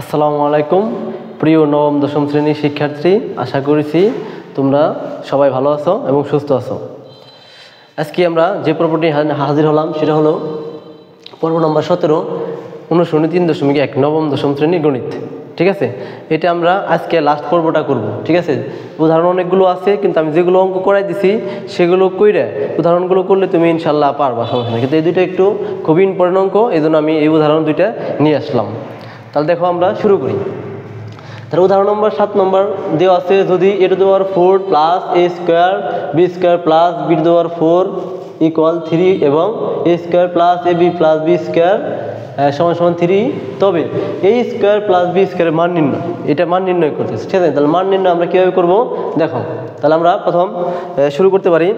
আসসালামু আলাইকুম প্রিয় নবম দশম শ্রেণীর শিক্ষার্থী, আশা করছি তোমরা সবাই ভালো আছো এবং সুস্থ আছো। আজকে আমরা যে পর্বটি হাজির হলাম সেটা হলো পর্ব নম্বর 17, অনুশীলনী 3.1 নবম দশম শ্রেণীর গণিত। ঠিক আছে, এটা আমরা আজকে লাস্ট পর্বটা করব। ঠিক আছে, উদাহরণ অনেকগুলো আছে, কিন্তু আমি যেগুলো অঙ্ক করাই দিছি সেগুলো কইরা উদাহরণগুলো করলে তুমি ইনশাল্লাহ পারবা, সমস্যা নেই। কিন্তু এই দুইটা একটু খুবই ইম্পর্টেন্ট অঙ্ক, এই জন্য আমি এই উদাহরণ দুইটা নিয়ে আসলাম। তাহলে দেখো আমরা শুরু করি। তাহলে উদাহরণ নম্বর 7 নম্বর দেওয়া আছে, যদি a⁴ plus a² b² plus b⁴ equal 3 এবং a² plus ab plus b² সমান সমান 3, তবে a² প্লাস b² মান নির্ণয়, এটা মান নির্ণয় করতেছে। ঠিক আছে, তাহলে মান নির্ণয় আমরা কীভাবে করবো দেখো। তাহলে আমরা প্রথম শুরু করতে পারি।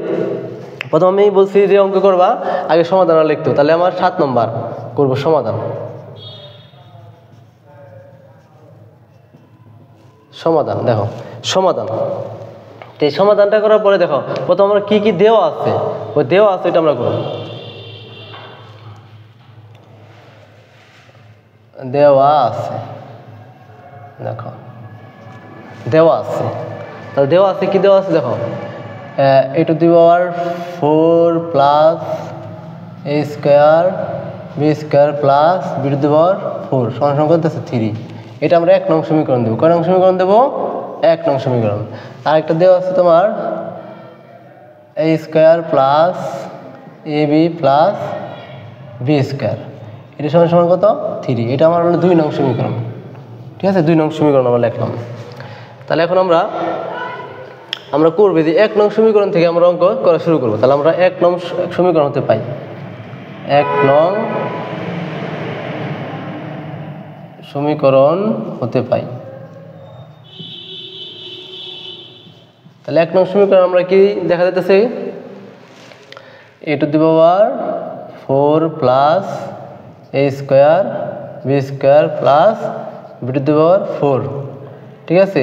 প্রথম আমি বলছি যে অঙ্ক করবা আগে সমাধান লিখতো, তাহলে আমার 7 নম্বর করবো সমাধান। সমাধান দেখো, সমাধান এই সমাধানটা করার পরে দেখো প্রথম আমরা কি কি দেওয়া আছে, ওই দেওয়া আছে এটা আমরা করব। দেওয়া আছে, দেখো দেওয়া আছে, তাহলে দেওয়া আছে কি দেওয়া আছে দেখো, a⁴ plus a² b² plus b⁴ সমান সমান করতেছে 3। এটা আমরা 1 নং সমীকরণ দেবো। কয় নং সমীকরণ দেবো? 1 নং সমীকরণ। আরেকটা দেওয়া আছে তোমার a² plus ab plus b², এটা সমান সমান কত? 3। এটা আমার হলো 2 নং সমীকরণ। ঠিক আছে, 2 নং সমীকরণ আমরা লিখলাম। তাহলে এখন আমরা করবো যে 1 নং সমীকরণ থেকে আমরা অঙ্ক করা শুরু করবো। তাহলে আমরা 1 নং সমীকরণ হতে পাই, 1 নং সমীকরণ হতে পাই। তাহলে 1 নং সমীকরণ আমরা কি দেখা যাইতেছে, a⁴ plus a² b² plus b⁴, ঠিক আছে,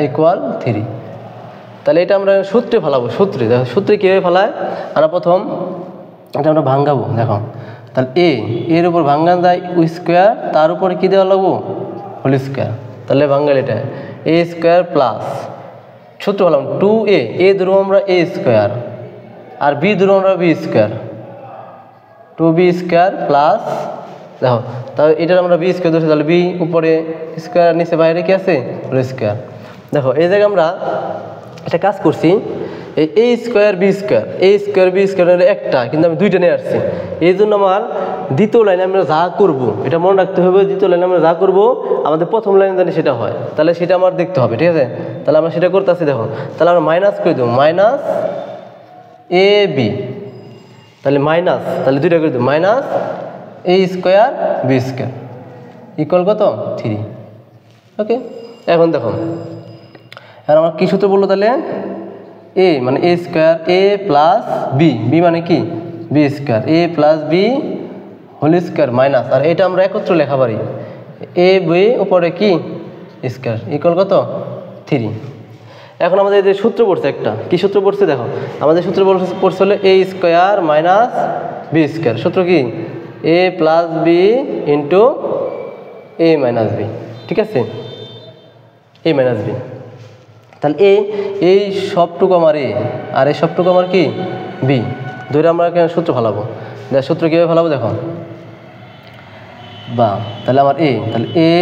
ইকুয়াল 3। তাহলে এটা আমরা সূত্রে ফেলাবো। সূত্রে দেখো, সূত্রে কীভাবে ফেলায় আমরা প্রথম এটা আমরা ভাঙ্গাবো। দেখো তাহলে এর উপর ভাঙ্গান যায় স্কোয়ার, তার উপরে কী দেওয়া লাগবো? Whole square. তাহলে ভাঙ্গাল এটা a² প্লাস সূত্র হলাম 2a, এ ধরবো আমরা a² আর বি ধরবো আমরা b², 2b² প্লাস দেখো, তাহলে এটার আমরা b² ধরছি, তাহলে বি উপরে স্কোয়ার, নিচে বাইরে কি আছে? Whole square. দেখো এই জায়গায় আমরা একটা কাজ করছি, এই a² b² একটা, কিন্তু আমি 2টা নিয়ে আসছি। এই জন্য আমার দ্বিতীয় লাইনে আমরা যা করব, এটা মনে রাখতে হবে, দ্বিতীয় লাইনে আমরা যা করব আমাদের প্রথম লাইনে জানি সেটা হয়, তাহলে সেটা আমার দেখতে হবে। ঠিক আছে, তাহলে আমরা সেটা করতেছি। দেখো তাহলে আমরা মাইনাস করে দেবো, মাইনাস ab, তাহলে মাইনাস, তাহলে 2টা করে দেবো, মাইনাস a² b² ইকুয়াল কত? 3। ওকে, এখন দেখো আর আমার কী সূত্র বললো, তাহলে a মানে a² a প্লাস b মানে কি b², a plus b whole square minus, আর এটা আমরা একত্র লেখা পারি a b উপরে কি স্কোয়ার ইকুয়াল কত? 3। এখন আমাদের যে সূত্র পড়ছে, একটা কি সূত্র পড়ছে দেখো, আমাদের সূত্র পড়ছে হলো a² মাইনাস b²। সূত্র কি? a plus b into a minus b। ঠিক আছে, a মাইনাস b। তাহলে এই সবটুকু আমার a আর এই সবটুকু আমার কি b, ধরে আমরা সূত্র ফেলাবো। দেখ সূত্র কীভাবে ফেলাবো দেখো, বা তাহলে আমার a, তাহলে a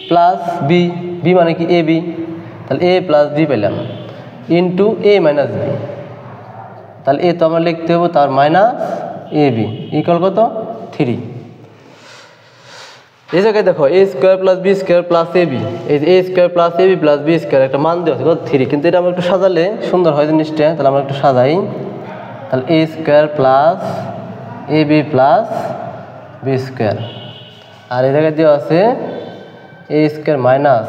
প্লাস b মানে কি ab, তাহলে a প্লাস b পেলাম ইন্টু a মাইনাস b, তাহলে a তো আমার লিখতে হবে তার মাইনাস ab ইকুয়াল কত? 3। এই জায়গায় দেখো a² plus b² plus ab, এই যে a² plus ab plus b² একটা মান দেওয়া আছে কত? 3। কিন্তু এটা আমরা একটু সাজালে সুন্দর হয় জিনিসটা, তাহলে আমরা একটু সাজাই। তাহলে a² plus ab plus b², আর এই জায়গায় দেওয়া আছে a² minus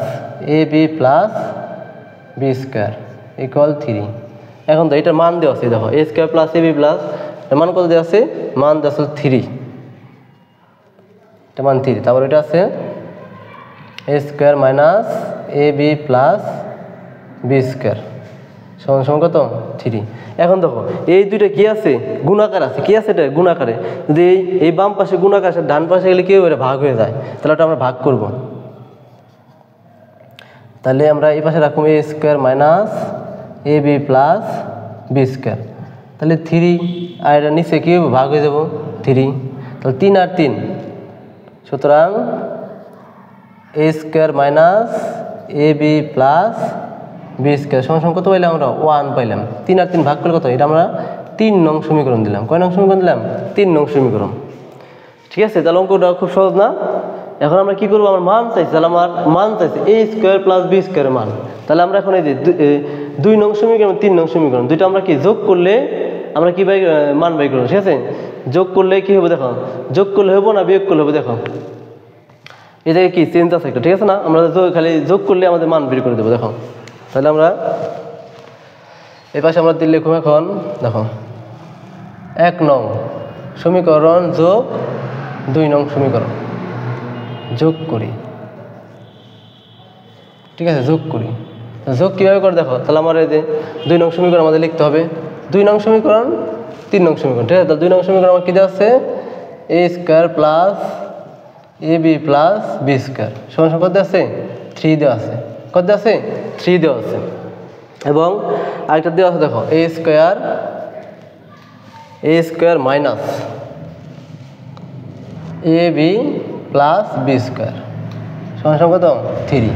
ab plus b² equal 3। এখন তো এটার মান দেওয়া আছে, দেখো a² প্লাস ab প্লাস মান কত দেওয়া আছে? মান দেওয়া আছে 3, এটা মান 3। তারপর এটা আছে a² minus ab plus b² সমান সমান কত? 3। এখন দেখো এই দুইটা কি আছে, গুণাকার আছে। কি আছে এটা? গুণাকারে। যদি এই বাম পাশে গুণাকার আছে, ডান পাশে গেলে কি হবে? ভাগ হয়ে যায়। তাহলে ওটা আমরা ভাগ করব। তাহলে আমরা এই পাশে রাখবো এ square minus A B plus B square. তাহলে 3 আর এটা নিচে কি হবে? ভাগ হয়ে যাব 3। তাহলে 3 আর 3, সুতরাং এ square minus A B plus B square সমান কত পাইলাম আমরা? 1 পাইলাম। 3 আর 3 ভাগ করলে কত? এটা আমরা 3 নং সমীকরণ দিলাম। কয় নং সমীকরণ দিলাম? 3 নং সমীকরণ। ঠিক আছে, তাহলে অঙ্কটা খুব সহজ না? এখন আমরা কি করবো? আমার মান চাইছি, তাহলে আমার মান চাইছে এ স্কোয়ার প্লাস বি স্কোয়ারের মান। তাহলে আমরা এখন এই যে 2 নং সমীকরণ 3 নং সমীকরণ দুইটা আমরা কি যোগ করলে আমরা কি মান বাই করবো। ঠিক আছে, যোগ করলে কি হবে দেখো? যোগ করলে হবো না বিয়োগ করলে হবে? দেখো এই জায়গায় কি চেঞ্জ আছে একটা। ঠিক আছে না? আমরা খালি যোগ করলে আমাদের মান বের করে দেবো। দেখো তাহলে আমরা এই পাশে আমরা দিলে লিখব এখন। দেখো 1 নং সমীকরণ যোগ 2 নং সমীকরণ যোগ করি। ঠিক আছে, যোগ করি। যোগ কীভাবে করে দেখো? তাহলে আমার এই যে 2 নং সমীকরণ আমাদের লিখতে হবে। 2 নং সমীকরণ 3 নং সমীকরণ। ঠিক আছে, তাহলে 2 নং সমীকরণ আমার কী দেওয়া আছে? এ square plus A B plus B square সমান কত দেওয়া আছে? 3 দেওয়া আছে। কত দেওয়া আছে? 3 দেওয়া আছে। এবং আরেকটা দেওয়া আছে দেখো এ square minus A B plus B square সমান কত? 3।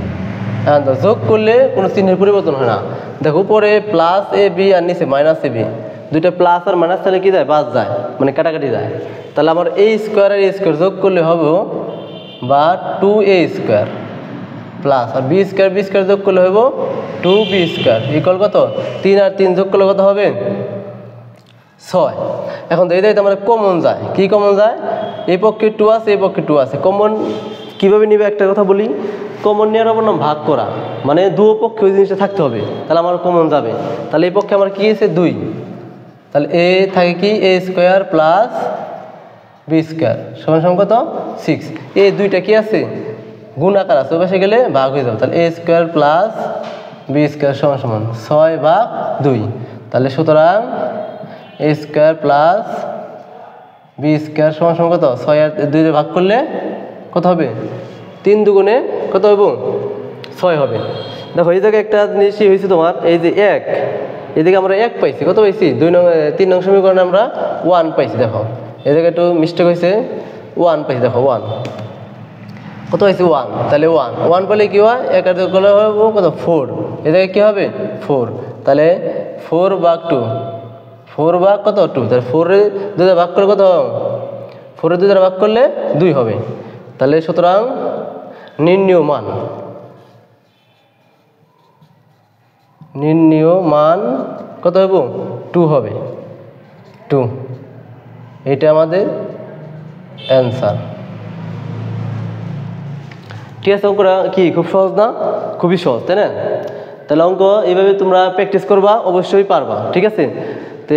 হ্যাঁ, যোগ করলে কোনো চিহ্নের পরিবর্তন হয় না। দেখো উপরে প্লাস এ বি আর নিচে মাইনাস এ বি, দুইটা প্লাস আর মাইনাস তাহলে কি যায়? বাদ যায়, মানে কাটাকাটি যায়। তাহলে আমার এ স্কোয়ার আর এ স্কোয়ার যোগ করলে হবে বা 2a স্কোয়ার প্লাস আর বি স্কোয়ার যোগ করলে হইব 2b স্কোয়ার ইকুয়াল কত? 3 আর 3 যোগ করলে কত হবে? 6। এখন এই দায়িত্ব আমাদের কমন যায়। কি কমন যায়? এই পক্ষে 2 আছে, এই পক্ষে 2 আছে। কমন কীভাবে নিবে একটা কথা বলি। কমন নেওয়ার অপর নাম ভাগ করা, মানে দুও পক্ষে ওই জিনিসটা থাকতে হবে, তাহলে আমার কমন যাবে। তাহলে এই পক্ষে আমার কি আছে? 2। তাহলে এ থাকে কি? এ স্কোয়ার প্লাস বি স্কোয়ার সমান কত? 6। এই দুইটা কি আছে? গুণাকার আছে, ওই পাশে গেলে ভাগ হয়ে যাবে। তাহলে এ স্কোয়ার প্লাস বি স্কোয়ার সমান 6/2। তাহলে সুতরাং এ স্কোয়ার প্লাস বি স্কোয়ার সমান কত? 6 আর 2 ভাগ করলে কত হবে? 3 দুগুণে কত হইব? 6 হবে। দেখো এই জায়গায় একটা জিনিসই হয়েছে তোমার, এই যে 1, এদিকে আমরা 1 পাইছি। কত পাইছি? 3 নং সমীকরণে আমরা 1 পাইছি। দেখো এই জায়গায় একটু মিস্টেক হয়েছে, 1 পাইছি। দেখো 1 কত হয়েছে? 1। তাহলে 1 পেলে কী হয়? 1 আর 2 করলে হবে কত? 4। এ জায়গায় কী হবে? 4। তাহলে 4/2, 4 কত? 2। তাহলে 4-এ 2 দ্বারা ভাগ করলে কত? 4-এ 2 দ্বারা ভাগ করলে 2 হবে। তাহলে সুতরাং নির্ণীয় মান কত হইব? 2 হবে। 2, এটা আমাদের অ্যান্সার। ঠিক আছে, অঙ্কটা কি খুব সহজ না? খুবই সহজ, তাই না? তাহলে অঙ্ক এইভাবে তোমরা প্র্যাকটিস করবা, অবশ্যই পারবা। ঠিক আছে, তো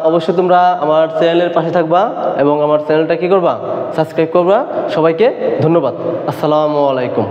অবশ্যই তোমরা আমার চ্যানেলের পাশে থাকবা এবং আমার চ্যানেলটা কি করবা? সাবস্ক্রাইব করবা। সবাইকে ধন্যবাদ। আসসালামু আলাইকুম।